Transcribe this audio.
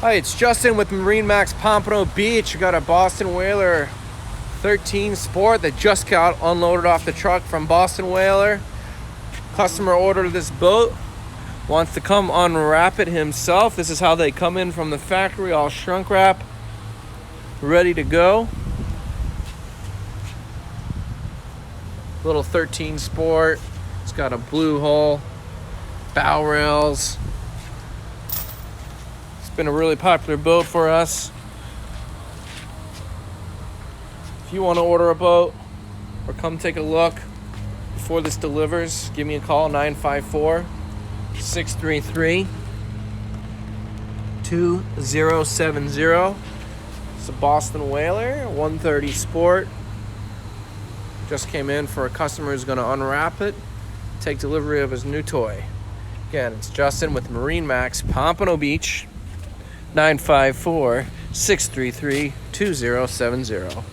Hi, it's Justin with MarineMax Pompano Beach. We got a Boston Whaler 13 Sport that just got unloaded off the truck from Boston Whaler. Customer ordered this boat, wants to come unwrap it himself. This is how they come in from the factory, all shrunk wrap, ready to go. Little 13 Sport. It's got a blue hull, bow rails. Been a really popular boat for us. If you want to order a boat or come take a look before this delivers, give me a call, 954-633-2070. It's a Boston Whaler 130 Sport. Just came in for a customer who's going to unwrap it, take delivery of his new toy. Again, it's Justin with MarineMax Pompano Beach. 954-633-2070.